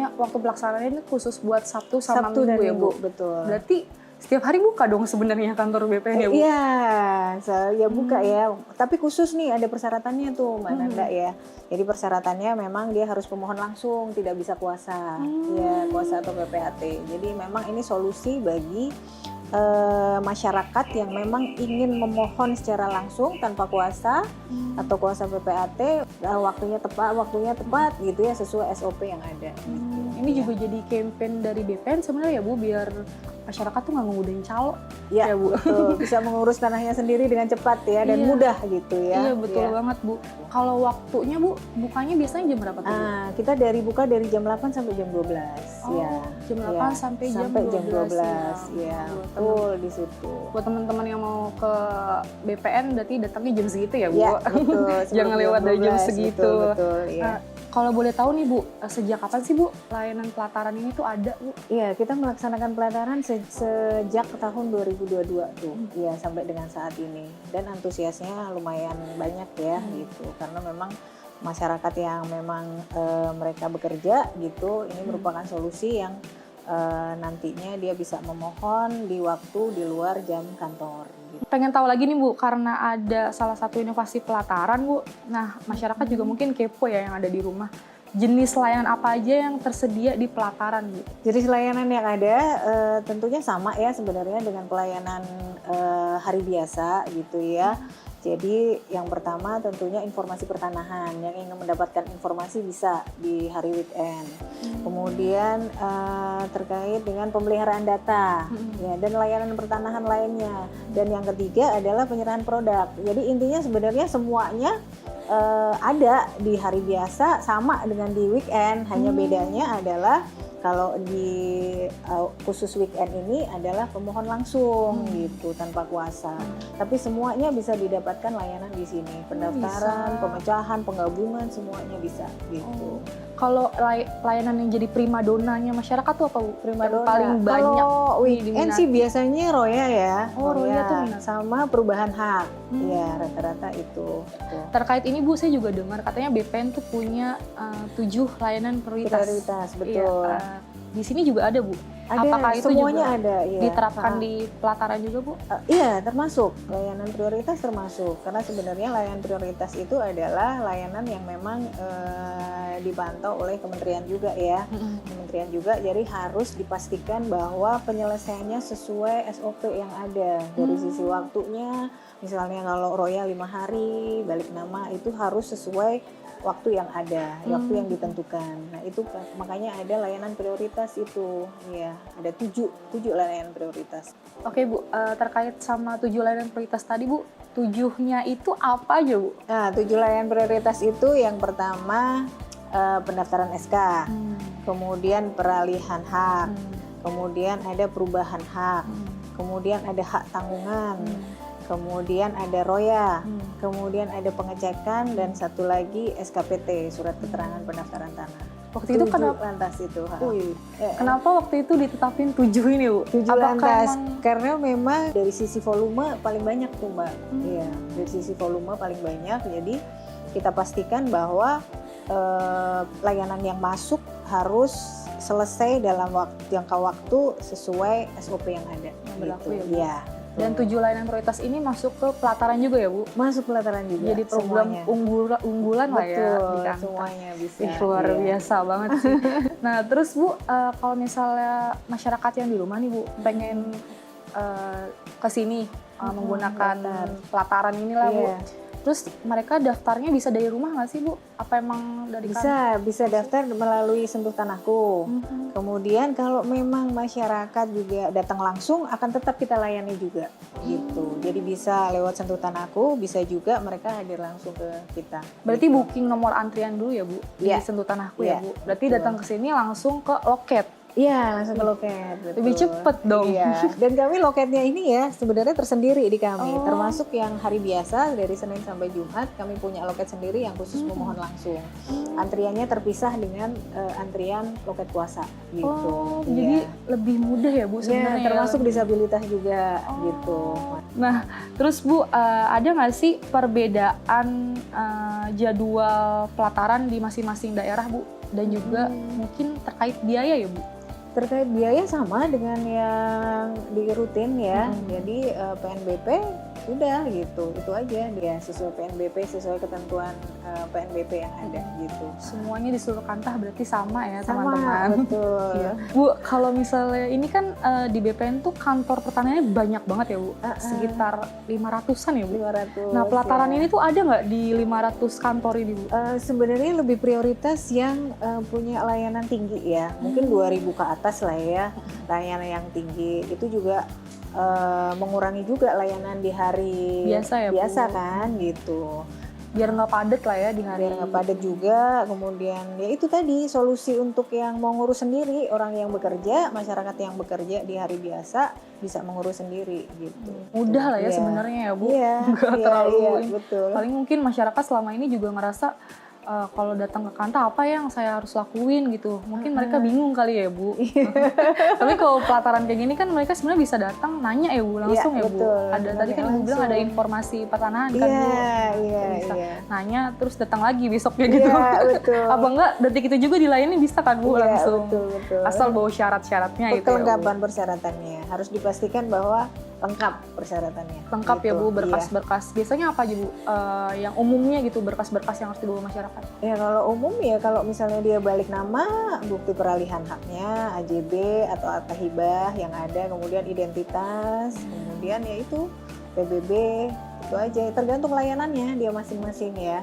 katanya waktu pelaksanaannya ini khusus buat Sabtu sama Sabtu dan Minggu ya Bu? Minggu, betul. Berarti setiap hari buka dong sebenarnya kantor BPN ya Bu? Iya, ya buka ya. Tapi khusus nih ada persyaratannya tuh Mbak Nanda ya. Jadi persyaratannya memang dia harus pemohon langsung, tidak bisa kuasa. Ya, kuasa atau PPAT. Jadi memang ini solusi bagi masyarakat yang memang ingin memohon secara langsung tanpa kuasa atau kuasa PPAT, waktunya tepat gitu ya, sesuai SOP yang ada. Ini juga jadi campaign dari BPN sebenarnya ya Bu, biar masyarakat tuh nggak ngemudahin calo. Ya, Bu. betul. Bisa mengurus tanahnya sendiri dengan cepat ya dan mudah gitu ya. Iya betul banget Bu. Kalau waktunya Bu, bukanya biasanya jam berapa tuh Bu? Kita buka dari jam 8 sampai jam 12 ya. Jam 8 sampai jam 12 ya. Betul di situ. Buat teman-teman yang mau ke BPN berarti datangnya jam segitu ya Bu? Ya, betul. Jangan lewat dari jam segitu. Betul, ya. Kalau boleh tahu nih Bu, sejak kapan sih Bu layanan pelataran ini tuh ada Bu? Iya, kita melaksanakan pelataran sejak tahun 2022 tuh, ya sampai dengan saat ini. Dan antusiasnya lumayan banyak ya gitu, karena memang masyarakat yang memang mereka bekerja gitu, ini merupakan solusi yang nantinya dia bisa memohon di waktu di luar jam kantor. Gitu. Pengen tahu lagi nih Bu, karena ada salah satu inovasi pelataran Bu. Nah, masyarakat juga mungkin kepo ya yang ada di rumah. Jenis layanan apa aja yang tersedia di pelataran Bu? Jadi layanan yang ada tentunya sama ya sebenarnya dengan pelayanan hari biasa gitu ya. Jadi yang pertama tentunya informasi pertanahan, yang ingin mendapatkan informasi bisa di hari weekend. Kemudian terkait dengan pemeliharaan data ya, dan layanan pertanahan lainnya. Dan yang ketiga adalah penyerahan produk. Jadi intinya sebenarnya semuanya ada di hari biasa sama dengan di weekend, hanya bedanya adalah kalau di khusus weekend ini adalah pemohon langsung gitu tanpa kuasa. Tapi semuanya bisa didapatkan layanan di sini. Pendaftaran, pemecahan, penggabungan semuanya bisa gitu. Kalau layanan yang jadi primadonanya masyarakat tuh apa Bu? Primadona paling banyak. Kalau weekend sih biasanya Roya ya. Roya tuh minat. Sama perubahan hak. Ya rata-rata itu. Terkait ini Bu, saya juga dengar katanya BPN tuh punya 7 layanan prioritas. Prioritas, betul. Di sini juga ada Bu? Ada, apakah itu semuanya juga ada, ya. diterapkan di pelataran juga Bu? Iya, termasuk layanan prioritas termasuk, karena sebenarnya layanan prioritas itu adalah layanan yang memang dipantau oleh kementerian juga ya. Kementerian juga, jadi harus dipastikan bahwa penyelesaiannya sesuai SOP yang ada dari sisi waktunya. Misalnya kalau Roya 5 hari balik nama itu harus sesuai waktu yang ada, waktu yang ditentukan. Nah itu makanya ada layanan prioritas itu, ya ada 7 layanan prioritas. Oke Bu, terkait sama 7 layanan prioritas tadi Bu, 7-nya itu apa aja Bu? Nah 7 layanan prioritas itu yang pertama pendaftaran SK, kemudian peralihan hak, kemudian ada perubahan hak, kemudian ada hak tanggungan. Kemudian ada Roya, kemudian ada pengecekan, dan satu lagi SKPT, surat keterangan pendaftaran tanah. Waktu itu kenapa lantas itu? Kenapa waktu itu ditetapin 7 ini Bu? 7 lantas, karena memang dari sisi volume paling banyak tuh Mbak. Iya, dari sisi volume paling banyak, jadi kita pastikan bahwa layanan yang masuk harus selesai dalam jangka waktu sesuai SOP yang ada. Yang berlaku gitu. Ya. Dan 7 layanan prioritas ini masuk ke pelataran juga ya Bu? Masuk pelataran juga. Jadi program unggulan lah ya. Betul, semuanya bisa. Luar biasa banget sih. Nah terus Bu, kalau misalnya masyarakat yang di rumah nih Bu, pengen ke sini menggunakan pelataran inilah Bu. Terus mereka daftarnya bisa dari rumah nggak sih Bu? Apa emang dari Bisa daftar melalui Sentuh Tanahku. Kemudian kalau memang masyarakat juga datang langsung, akan tetap kita layani juga gitu. Jadi bisa lewat Sentuh Tanahku, bisa juga mereka hadir langsung ke kita. Berarti booking nomor antrian dulu ya Bu? Di Sentuh Tanahku ya Bu? Berarti datang ke sini langsung ke loket? Iya, langsung ke loket. Betul. Lebih cepet dong. Iya. Dan kami loketnya ini ya sebenarnya tersendiri di kami. Termasuk yang hari biasa dari Senin sampai Jumat kami punya loket sendiri yang khusus memohon langsung. Antriannya terpisah dengan antrian loket kuasa gitu. Jadi lebih mudah ya Bu sebenarnya. Ya, termasuk disabilitas juga gitu. Nah, terus Bu, ada nggak sih perbedaan jadwal pelataran di masing-masing daerah Bu? Dan juga mungkin terkait biaya ya Bu? Terkait biaya sama dengan yang di rutin ya. Jadi PNBP udah gitu, itu aja dia sesuai PNBP, sesuai ketentuan PNBP yang ada gitu. Semuanya di seluruh Kantah berarti sama ya Sama, teman-teman. betul. Iya. Bu, kalau misalnya ini kan di BPN tuh kantor pertaniannya banyak banget ya Bu, sekitar 500-an ya Bu? 500. Nah pelataran ya. ini tuh ada nggak di 500 kantor ini Bu? Sebenarnya lebih prioritas yang punya layanan tinggi ya, mungkin 2.000 ke atas lah ya, layanan yang tinggi. Itu juga mengurangi juga layanan di hari Biasa ya, Bu? biasa kan gitu. Biar nggak padat lah ya di hari. Biar nggak padat juga, kemudian ya itu tadi solusi untuk yang mau ngurus sendiri, orang yang bekerja, masyarakat yang bekerja di hari biasa bisa mengurus sendiri gitu. Mudah lah ya Iya. sebenarnya ya Bu. Iya, Nggak iya, terlalu iya, ini. betul. Paling mungkin masyarakat selama ini juga ngerasa kalau datang ke Kantah apa yang saya harus lakuin gitu. Mungkin mereka bingung kali ya Bu. Tapi kalau pelataran kayak gini kan mereka sebenarnya bisa datang nanya ya Bu langsung ya Bu. betul. Ada tadi kan Ibu bilang ada informasi pertanahan kan Bu. Iya, Bisa iya. nanya terus datang lagi besoknya gitu. Iya, betul. Apa enggak detik itu juga dilayani bisa kan Bu Iya, langsung. betul. Asal bawa syarat-syaratnya gitu ya Bu. Kelengkapan persyaratannya harus dipastikan bahwa lengkap persyaratannya. Lengkap ya gitu. Bu, Iya. berkas-berkas. Biasanya apa aja Bu? Yang umumnya gitu, berkas-berkas yang harus dibawa masyarakat. Ya kalau umum ya kalau misalnya dia balik nama, bukti peralihan haknya, AJB atau akta hibah yang ada, kemudian identitas, kemudian ya itu PBB, itu aja. Tergantung layanannya dia masing-masing ya,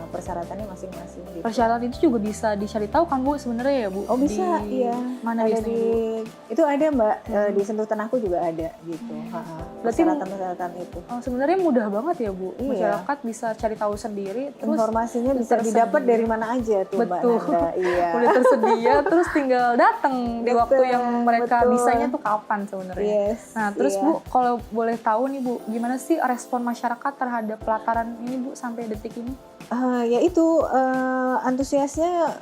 persyaratannya masing-masing. Gitu. Persyaratan itu juga bisa dicari tahu kan Bu sebenarnya ya Bu? Oh bisa, Di iya. Mana Ada biasanya di, Bu? itu ada Mbak, di Sentuh Tanahku juga ada gitu. Berarti Persyaratan-persyaratan itu. Sebenarnya mudah banget ya Bu, Iya. masyarakat bisa cari tahu sendiri, terus Informasinya bisa tersedia. didapat dari mana aja tuh Mbak Betul. Nanda. Iya. udah tersedia, terus tinggal datang di Betul, waktu yang mereka betul. bisanya tuh kapan sebenarnya. Yes, Nah terus iya. Bu, kalau boleh tahu nih Bu, gimana sih respon masyarakat terhadap pelataran ini Bu sampai detik ini? Ya itu antusiasnya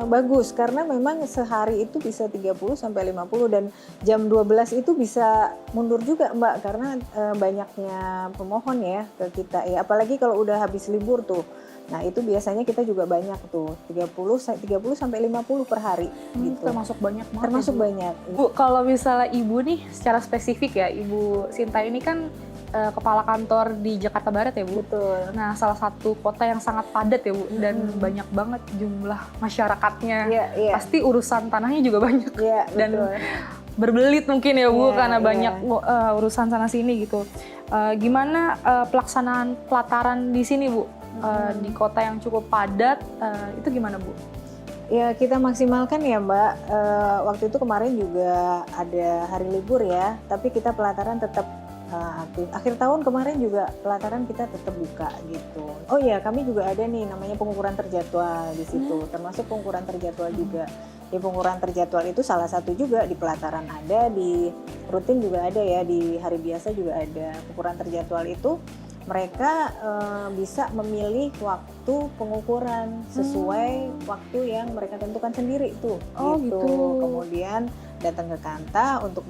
bagus karena memang sehari itu bisa 30 sampai 50 dan jam 12 itu bisa mundur juga Mbak karena banyaknya pemohon ya ke kita ya apalagi kalau udah habis libur tuh. Nah, itu biasanya kita juga banyak tuh 30 sampai 50 per hari gitu. Termasuk banyak banget. Termasuk ya, Bu? banyak. Bu, kalau misalnya Ibu nih secara spesifik ya, Ibu Sinta ini kan kepala kantor di Jakarta Barat ya Bu. Betul. Nah salah satu kota yang sangat padat ya Bu dan banyak banget jumlah masyarakatnya. Iya, iya. Pasti urusan tanahnya juga banyak. Iya, Dan betul. berbelit mungkin ya Bu Iya, karena iya. banyak urusan sana sini gitu. Gimana pelaksanaan pelataran di sini Bu? Di kota yang cukup padat itu gimana Bu? Ya kita maksimalkan ya Mbak, waktu itu kemarin juga ada hari libur ya, tapi kita pelataran tetap aktif. Akhir tahun kemarin juga pelataran kita tetap buka gitu. Oh iya kami juga ada nih namanya pengukuran terjadwal di situ, termasuk pengukuran terjadwal juga. Ya pengukuran terjadwal itu salah satu juga di pelataran ada, di rutin juga ada ya, di hari biasa juga ada. Pengukuran terjadwal itu mereka bisa memilih waktu pengukuran sesuai waktu yang mereka tentukan sendiri tuh. Oh, gitu. Kemudian datang ke Kantah untuk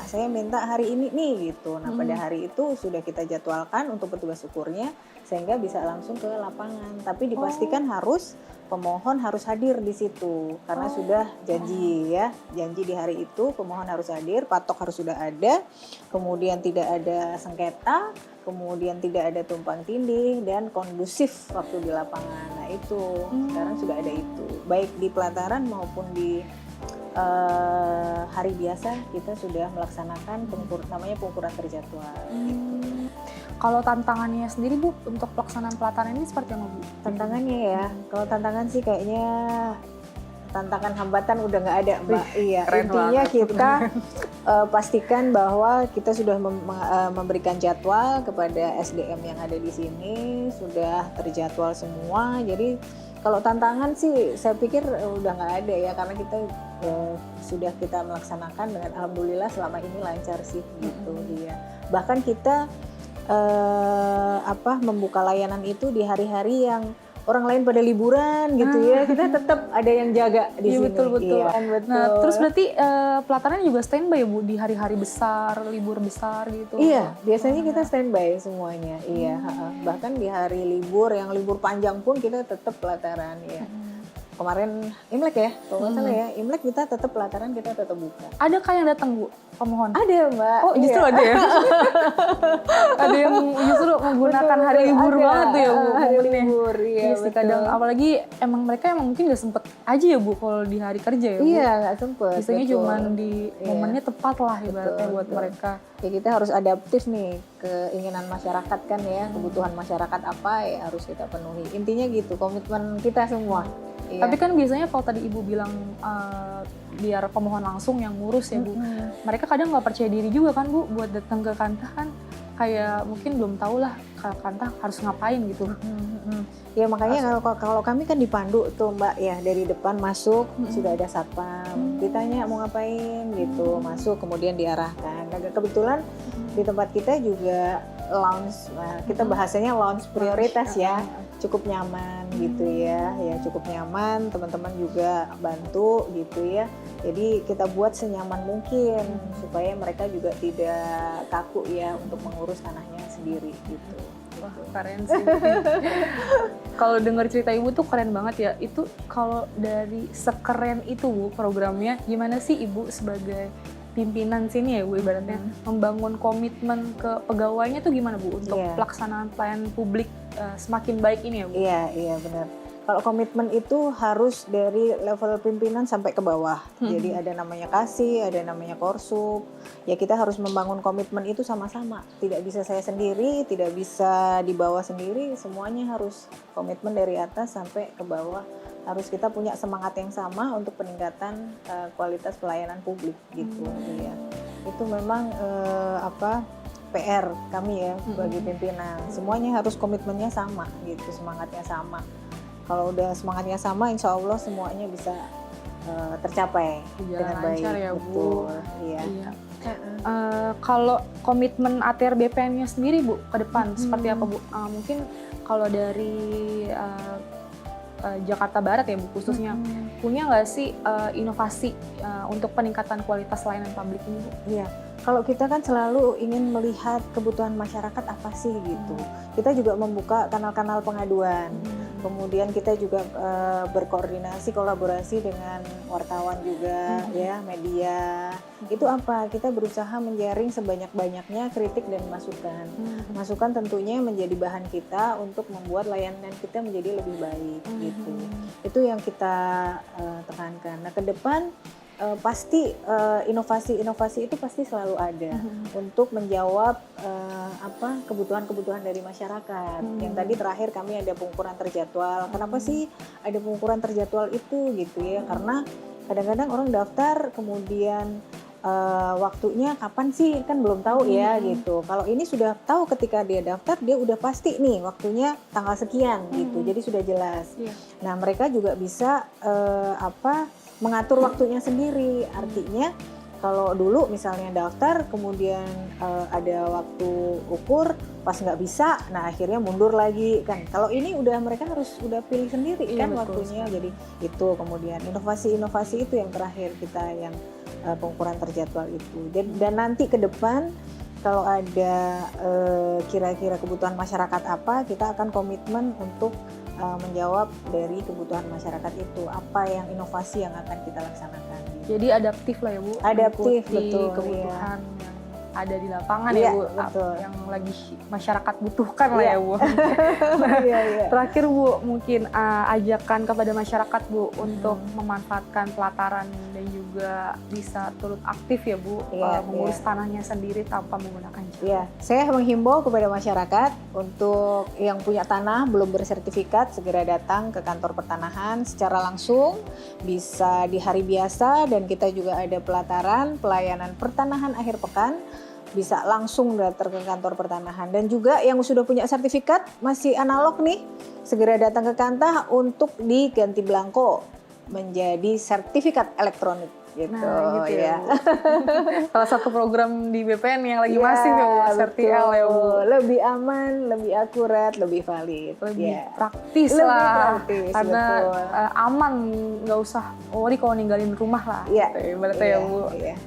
saya minta hari ini nih gitu. Nah pada hari itu sudah kita jadwalkan untuk petugas ukurnya sehingga bisa langsung ke lapangan. Tapi dipastikan harus pemohon harus hadir di situ karena sudah janji ya, janji di hari itu pemohon harus hadir, patok harus sudah ada, kemudian tidak ada sengketa, kemudian tidak ada tumpang tindih dan kondusif waktu di lapangan. Nah itu sekarang sudah ada itu, baik di pelataran maupun di hari biasa kita sudah melaksanakan namanya pengukuran terjadwal. Gitu. Kalau tantangannya sendiri Bu untuk pelaksanaan pelataran ini seperti apa Bu? Tantangannya ya, kalau tantangan sih kayaknya tantangan hambatan udah nggak ada Mbak. Iya, intinya banget. kita pastikan bahwa kita sudah memberikan jadwal kepada SDM yang ada di sini, sudah terjadwal semua. Jadi kalau tantangan sih saya pikir udah nggak ada ya karena kita sudah kita melaksanakan dengan alhamdulillah selama ini lancar sih gitu dia. Bahkan kita membuka layanan itu di hari-hari yang orang lain pada liburan gitu ya, kita tetap ada yang jaga di Iya, sini. betul. Iya, betul. Nah, terus berarti pelatarannya juga standby ya Bu di hari-hari besar, libur besar gitu? Iya, biasanya kita standby semuanya. Iya, bahkan di hari libur yang libur panjang pun kita tetap pelataran ya. kemarin Imlek ya, kalau nggak salah ya, Imlek kita tetap pelataran kita tetap buka. Ada kah yang datang Bu, pemohon? Ada Mbak. Oh justru iya. ada ya? Ada yang justru menggunakan hari libur Ada, banget tuh ya Bu. hari momennya. libur, iya Iya sih betul. kadang, apalagi emang mereka emang mungkin nggak sempet aja ya Bu kalau di hari kerja ya Bu. Iya nggak sempet. Biasanya betul. cuman di Iya. momennya tepat lah ibaratnya Betul, buat betul. mereka. Ya kita harus adaptif nih keinginan masyarakat kan ya, kebutuhan masyarakat apa ya harus kita penuhi. Intinya gitu, komitmen kita semua. Iya. Tapi kan biasanya kalau tadi Ibu bilang biar pemohon langsung yang ngurus ya Bu. Mereka kadang nggak percaya diri juga kan Bu buat datang ke Kantah kan. Kayak mungkin belum tahu lah Kantah harus ngapain gitu. Ya makanya kalau kami kan dipandu tuh Mbak ya, dari depan masuk sudah ada satpam, ditanya mau ngapain gitu, masuk kemudian diarahkan. Nah, kebetulan di tempat kita juga lounge, nah, kita bahasanya lounge prioritas ya, cukup nyaman gitu ya cukup nyaman, teman-teman juga bantu gitu ya. Jadi kita buat senyaman mungkin supaya mereka juga tidak kaku ya untuk mengurus tanahnya sendiri gitu. Wah keren sih. Kalau dengar cerita Ibu tuh keren banget ya. Itu kalau dari sekeren itu Bu programnya, gimana sih Ibu sebagai pimpinan sini ya Bu ibaratnya membangun komitmen ke pegawainya tuh gimana Bu untuk pelaksanaan pelayanan publik semakin baik ini ya Bu? Iya benar. Kalau komitmen itu harus dari level pimpinan sampai ke bawah. Jadi ada namanya kasih, ada namanya korsup. Ya kita harus membangun komitmen itu sama-sama. Tidak bisa saya sendiri, tidak bisa di bawah sendiri. Semuanya harus komitmen dari atas sampai ke bawah. Harus kita punya semangat yang sama untuk peningkatan kualitas pelayanan publik gitu. Iya. Itu memang PR kami ya bagi pimpinan. Semuanya harus komitmennya sama gitu, semangatnya sama. Kalau udah semangatnya sama, insya Allah semuanya bisa tercapai dengan baik. Lancar ya Bu. Betul, iya. Kalau komitmen ATR BPN-nya sendiri Bu ke depan seperti apa Bu? Mungkin kalau dari Jakarta Barat ya Bu khususnya, punya nggak sih inovasi untuk peningkatan kualitas layanan publik ini Bu? Iya. Kalau kita kan selalu ingin melihat kebutuhan masyarakat apa sih gitu. Kita juga membuka kanal-kanal pengaduan. Kemudian kita juga berkoordinasi, kolaborasi dengan wartawan juga ya, media. Itu apa? Kita berusaha menjaring sebanyak-banyaknya kritik dan masukan. Masukan tentunya menjadi bahan kita untuk membuat layanan kita menjadi lebih baik gitu. Itu yang kita tekankan. Nah, ke depan pasti inovasi-inovasi itu pasti selalu ada untuk menjawab kebutuhan-kebutuhan dari masyarakat. Yang tadi terakhir kami ada pengukuran terjadwal. Kenapa sih ada pengukuran terjadwal itu gitu ya? Karena kadang-kadang orang daftar kemudian waktunya kapan sih kan belum tahu ya gitu. Kalau ini sudah tahu ketika dia daftar dia udah pasti nih waktunya tanggal sekian gitu. Jadi sudah jelas. Nah, mereka juga bisa mengatur waktunya sendiri. Artinya kalau dulu misalnya daftar kemudian ada waktu ukur pas nggak bisa, nah akhirnya mundur lagi kan. Kalau ini mereka harus udah pilih sendiri kan waktunya. Jadi itu kemudian inovasi-inovasi itu yang terakhir kita yang pengukuran terjadwal itu. Dan nanti ke depan kalau ada kira-kira kebutuhan masyarakat apa, kita akan komitmen untuk menjawab dari kebutuhan masyarakat itu, apa yang inovasi yang akan kita laksanakan. Jadi adaptif lah ya Bu, adaptif betul kebutuhan yang ada di lapangan ya Bu, betul. Yang lagi masyarakat butuhkan lah ya Bu. Terakhir Bu, mungkin ajakan kepada masyarakat Bu untuk memanfaatkan pelataran dan juga bisa turut aktif ya Bu, mengurus tanahnya sendiri tanpa menggunakan jasa. Iya, saya menghimbau kepada masyarakat untuk yang punya tanah belum bersertifikat segera datang ke kantor pertanahan secara langsung, bisa di hari biasa dan kita juga ada pelataran pelayanan pertanahan akhir pekan. Bisa langsung datang ke kantor pertanahan. Dan juga yang sudah punya sertifikat masih analog nih, segera datang ke Kantah untuk diganti belangko menjadi sertifikat elektronik gitu, nah, gitu ya. Salah satu program di BPN yang lagi masif ya Bu, Sertial ya Bu. Lebih aman, lebih akurat, lebih valid, lebih praktis lah, karena aman, nggak usah worry kalau ninggalin rumah lah. Iya. Berarti ya Bu. Iya.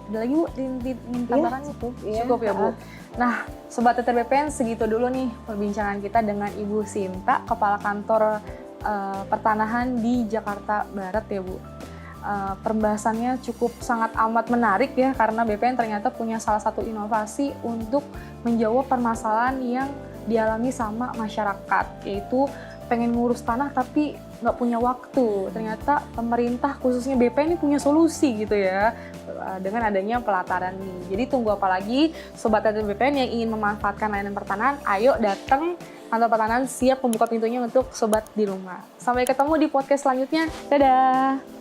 Ada lagi Bu, tambahan cukup ya Bu. Nah, Sobat TTR BPN segitu dulu nih perbincangan kita dengan Ibu Sinta, Kepala Kantor pertanahan di Jakarta Barat ya Bu. Pembahasannya cukup sangat amat menarik ya, karena BPN ternyata punya salah satu inovasi untuk menjawab permasalahan yang dialami sama masyarakat, yaitu pengen ngurus tanah tapi nggak punya waktu. Ternyata pemerintah khususnya BPN ini punya solusi gitu ya, dengan adanya pelataran ini. Jadi tunggu apa lagi Sobat Tani BPN yang ingin memanfaatkan layanan pertanahan, ayo datang kantor pertanahan siap membuka pintunya untuk sobat di rumah. Sampai ketemu di podcast selanjutnya. Dadah!